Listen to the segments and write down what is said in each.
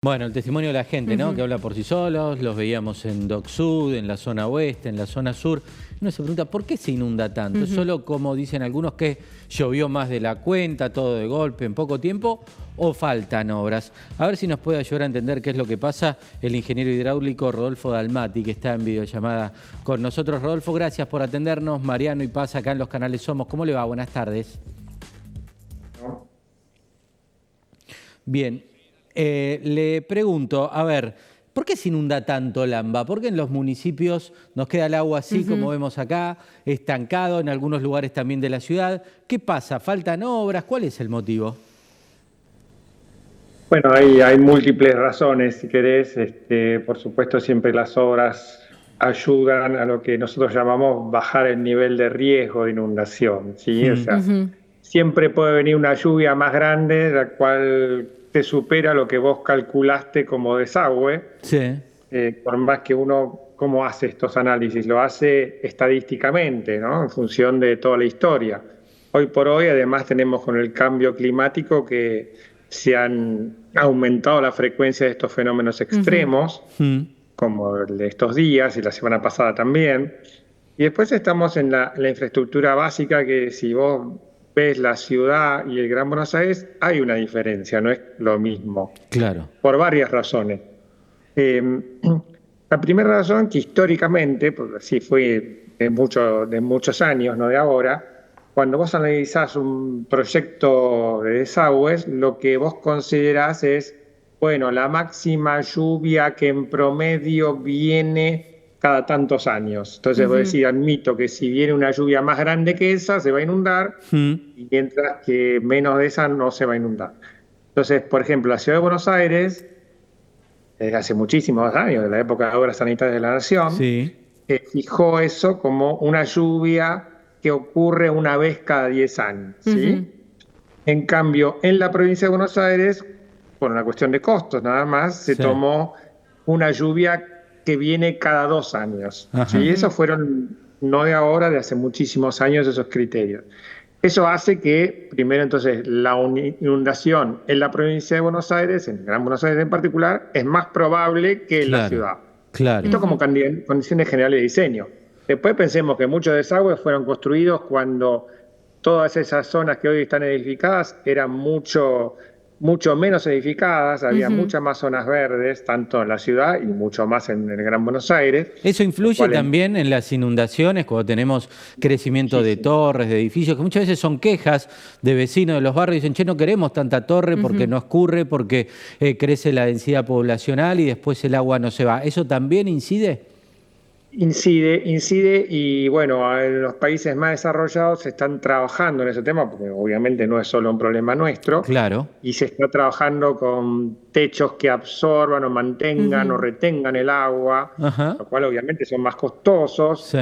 Bueno, el testimonio de la gente, ¿no? Que habla por sí solos, los veíamos en Dock Sud, en la zona oeste, en la zona sur. Uno se pregunta, ¿por qué se inunda tanto? ¿Es solo, como dicen algunos, que llovió más de la cuenta, todo de golpe, en poco tiempo, o faltan obras? A ver si nos puede ayudar a entender qué es lo que pasa el ingeniero hidráulico Rodolfo Dalmati, que está en videollamada con nosotros. Rodolfo, gracias por atendernos. Mariano y Paz, acá en los canales Somos. ¿Cómo le va? Buenas tardes. Bien. Le pregunto, a ver, ¿por qué se inunda tanto Lamba? ¿Por qué en los municipios nos queda el agua así como vemos acá, estancado, en algunos lugares también de la ciudad? ¿Qué pasa? ¿Faltan obras? ¿Cuál es el motivo? Bueno, hay múltiples razones, si querés. Por supuesto, siempre las obras ayudan a lo que nosotros llamamos bajar el nivel de riesgo de inundación, ¿sí? O sea, siempre puede venir una lluvia más grande, la cual te supera lo que vos calculaste como desagüe. Sí. Por más que uno, ¿cómo hace estos análisis? Lo hace estadísticamente, ¿no? En función de toda la historia. Hoy por hoy, además, tenemos con el cambio climático que se han aumentado la frecuencia de estos fenómenos extremos, como el de estos días y la semana pasada también. Y después estamos en la infraestructura básica, que si vos ves la ciudad y el Gran Buenos Aires, hay una diferencia, no es lo mismo. Claro. Por varias razones. La primera razón, que históricamente, porque así fue de muchos años, no de ahora, cuando vos analizás un proyecto de desagües, lo que vos considerás es, bueno, la máxima lluvia que en promedio viene cada tantos años. Entonces vos decís, admito que si viene una lluvia más grande que esa, se va a inundar, y mientras que menos de esa no se va a inundar. Entonces, por ejemplo, la Ciudad de Buenos Aires, desde hace muchísimos años, de la época de Obras Sanitarias de la Nación, fijó eso como una lluvia que ocurre una vez cada 10 años. ¿Sí? En cambio, en la provincia de Buenos Aires, por una cuestión de costos nada más, se tomó una lluvia que viene cada 2 años. ¿Sí? Esos fueron, no de ahora, de hace muchísimos años, esos criterios. Eso hace que, primero, entonces, la inundación en la provincia de Buenos Aires, en Gran Buenos Aires en particular, es más probable que en la ciudad. Claro. Esto como condiciones generales de diseño. Después pensemos que muchos desagües fueron construidos cuando todas esas zonas que hoy están edificadas eran mucho menos edificadas, había muchas más zonas verdes, tanto en la ciudad y mucho más en el Gran Buenos Aires. ¿Eso influye también en las inundaciones cuando tenemos crecimiento de torres, de edificios, que muchas veces son quejas de vecinos de los barrios y dicen, che, no queremos tanta torre porque no escurre, porque crece la densidad poblacional y después el agua no se va? ¿Eso también incide? Incide y bueno, en los países más desarrollados se están trabajando en ese tema, porque obviamente no es solo un problema nuestro. Claro. Y se está trabajando con techos que absorban o mantengan o retengan el agua, lo cual obviamente son más costosos,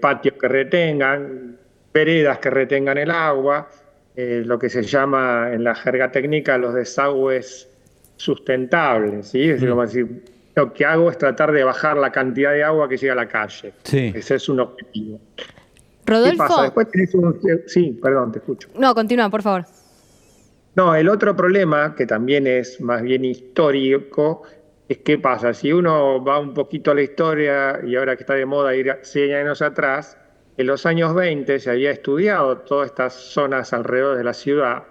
patios que retengan, veredas que retengan el agua, lo que se llama en la jerga técnica los desagües sustentables, ¿sí? Es decir, como decir, lo que hago es tratar de bajar la cantidad de agua que llega a la calle. Ese es un objetivo. Rodolfo. ¿Qué pasa? Después tenés sí, perdón, te escucho. No, continúa, por favor. No, el otro problema, que también es más bien histórico, es qué pasa. Si uno va un poquito a la historia, y ahora que está de moda ir 100 años atrás, en los años 20 se había estudiado todas estas zonas alrededor de la ciudad,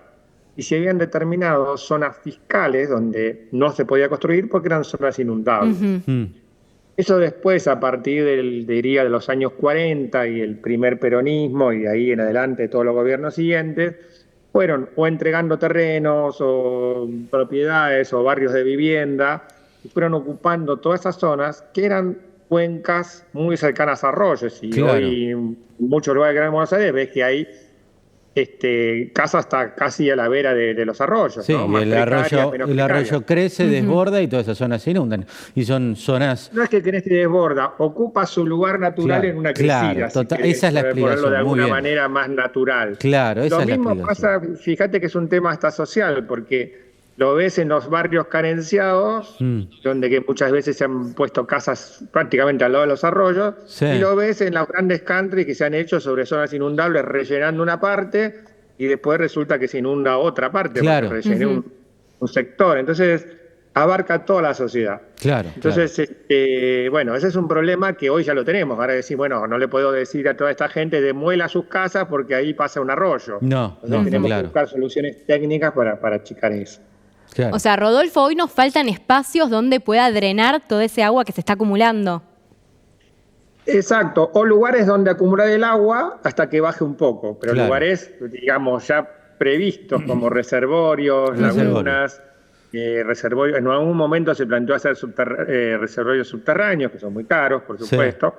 y se habían determinado zonas fiscales donde no se podía construir porque eran zonas inundables. Eso después, a partir de los años 40 y el primer peronismo, y de ahí en adelante todos los gobiernos siguientes, fueron o entregando terrenos o propiedades o barrios de vivienda, y fueron ocupando todas esas zonas que eran cuencas muy cercanas a arroyos. Y hoy en muchos lugares de Gran Buenos Aires ves que hay casas hasta casi a la vera de los arroyos. Sí, ¿no? Y el arroyo crece, desborda y todas esas zonas se inundan. Y son zonas... No es que crece y desborda, ocupa su lugar natural en una crecida. Esa es la explicación. Ponerlo de alguna manera más natural. Claro, esa Lo es la mismo explicación. pasa, fíjate que es un tema hasta social, porque lo ves en los barrios carenciados, donde que muchas veces se han puesto casas prácticamente al lado de los arroyos, y lo ves en los grandes country que se han hecho sobre zonas inundables, rellenando una parte, y después resulta que se inunda otra parte, porque rellené un sector. Entonces, abarca toda la sociedad. Claro. Entonces, bueno, ese es un problema que hoy ya lo tenemos. Ahora decir, bueno, no le puedo decir a toda esta gente demuela sus casas porque ahí pasa un arroyo. No, Entonces tenemos claro. que buscar soluciones técnicas para achicar eso. Claro. O sea, Rodolfo, hoy nos faltan espacios donde pueda drenar todo ese agua que se está acumulando. Exacto, o lugares donde acumular el agua hasta que baje un poco, pero Claro. lugares, digamos, ya previstos como reservorios, lagunas, reservorios. En algún momento se planteó hacer reservorios subterráneos, que son muy caros, por supuesto.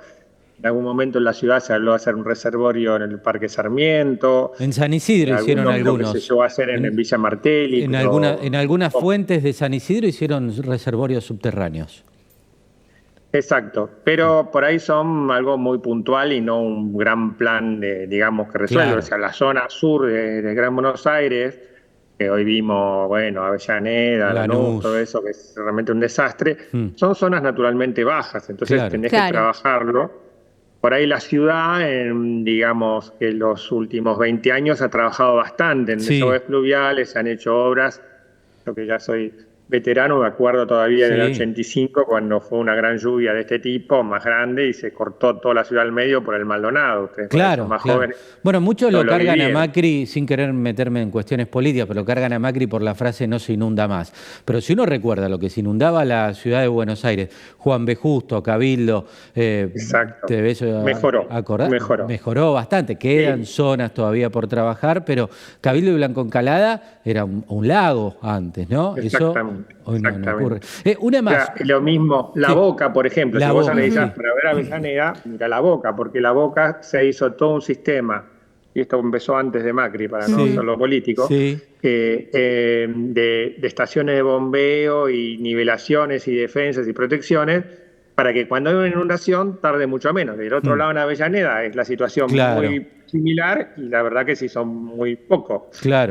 En algún momento en la ciudad se habló de hacer un reservorio en el Parque Sarmiento. En San Isidro hicieron algunos. Que se llegó a hacer en Villa Martelli. En algunas fuentes de San Isidro hicieron reservorios subterráneos. Exacto, pero por ahí son algo muy puntual y no un gran plan, digamos, que resuelve. Claro. O sea, la zona sur de Gran Buenos Aires, que hoy vimos, bueno, Avellaneda, Lanús, todo eso, que es realmente un desastre, son zonas naturalmente bajas, entonces tenés que trabajarlo. Por ahí la ciudad, digamos que los últimos 20 años ha trabajado bastante en desagües pluviales, se han hecho obras, yo que ya soy veterano, me acuerdo todavía del 85, cuando fue una gran lluvia de este tipo, más grande, y se cortó toda la ciudad al medio por el Maldonado. Ustedes Claro, más jóvenes. Bueno, muchos no lo cargan vivieron. a Macri, sin querer meterme en cuestiones políticas, pero lo cargan a Macri por la frase no se inunda más. Pero si uno recuerda lo que se inundaba la ciudad de Buenos Aires, Juan B. Justo, Cabildo, Exacto. te ves mejoró bastante. Quedan zonas todavía por trabajar, pero Cabildo y Blanco Encalada era un lago antes, ¿no? Exactamente. Eso hoy no ocurre. Una más. O sea, lo mismo, La Boca, por ejemplo, si vos analizás para ver Avellaneda, mira La Boca, porque La Boca se hizo todo un sistema, y esto empezó antes de Macri, para no hacerlo político, de estaciones de bombeo y nivelaciones y defensas y protecciones, para que cuando hay una inundación tarde mucho menos. Del otro lado, en Avellaneda, es la situación muy similar, y la verdad que sí son muy poco.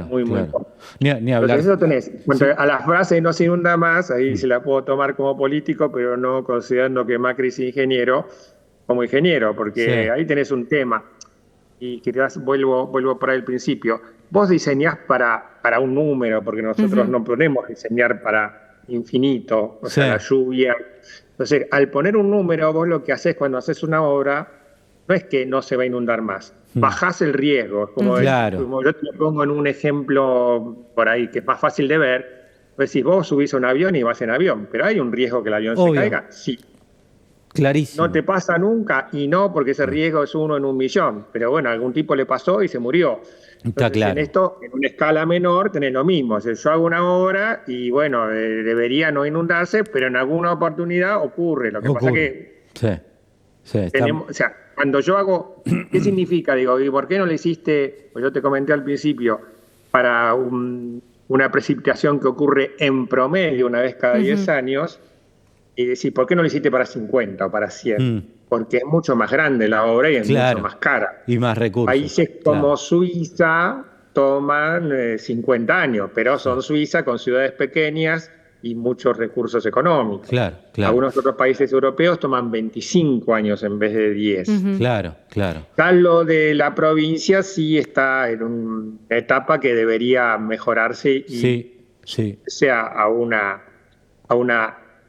Muy poco. Ni hablar. Entonces eso tenés. A la frase no se inunda más, ahí se la puedo tomar como político, pero no considerando que Macri es ingeniero, como ingeniero, porque ahí tenés un tema. Y quizás vuelvo por ahí al principio. Vos diseñás para un número, porque nosotros no podemos diseñar para infinito, o sea, la lluvia. Entonces, al poner un número, vos lo que haces cuando haces una obra, no es que no se va a inundar más, bajás el riesgo. Como yo te lo pongo en un ejemplo por ahí que es más fácil de ver. Pues si vos subís a un avión y vas en avión, pero hay un riesgo que el avión se caiga, sí. Clarísimo. No te pasa nunca, y no porque ese riesgo es 1 en 1.000.000, pero bueno, a algún tipo le pasó y se murió. Está claro. En esto, en una escala menor, tenés lo mismo. O sea, yo hago una obra y bueno, debería no inundarse, pero en alguna oportunidad ocurre. Lo que pasa que tenemos, o sea, cuando yo hago, ¿qué significa? Digo, ¿y por qué no le hiciste? Pues yo te comenté al principio, para una precipitación que ocurre en promedio una vez cada 10 años, y decir, ¿por qué no lo hiciste para 50 o para 100? Porque es mucho más grande la obra y es mucho más cara. Y más recursos. Países como Suiza toman 50 años, pero son Suiza con ciudades pequeñas y muchos recursos económicos. Algunos otros países europeos toman 25 años en vez de 10. Tal lo de la provincia sí está en una etapa que debería mejorarse y sea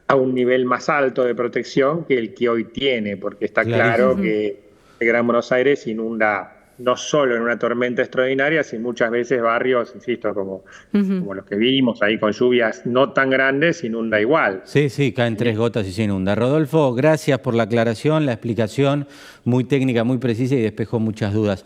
a un nivel más alto de protección que el que hoy tiene, porque está claro que el Gran Buenos Aires inunda no solo en una tormenta extraordinaria, sino muchas veces barrios, insisto, como los que vimos ahí con lluvias no tan grandes, inunda igual. Caen 3 gotas y se inunda. Rodolfo, gracias por la aclaración, la explicación muy técnica, muy precisa y despejó muchas dudas.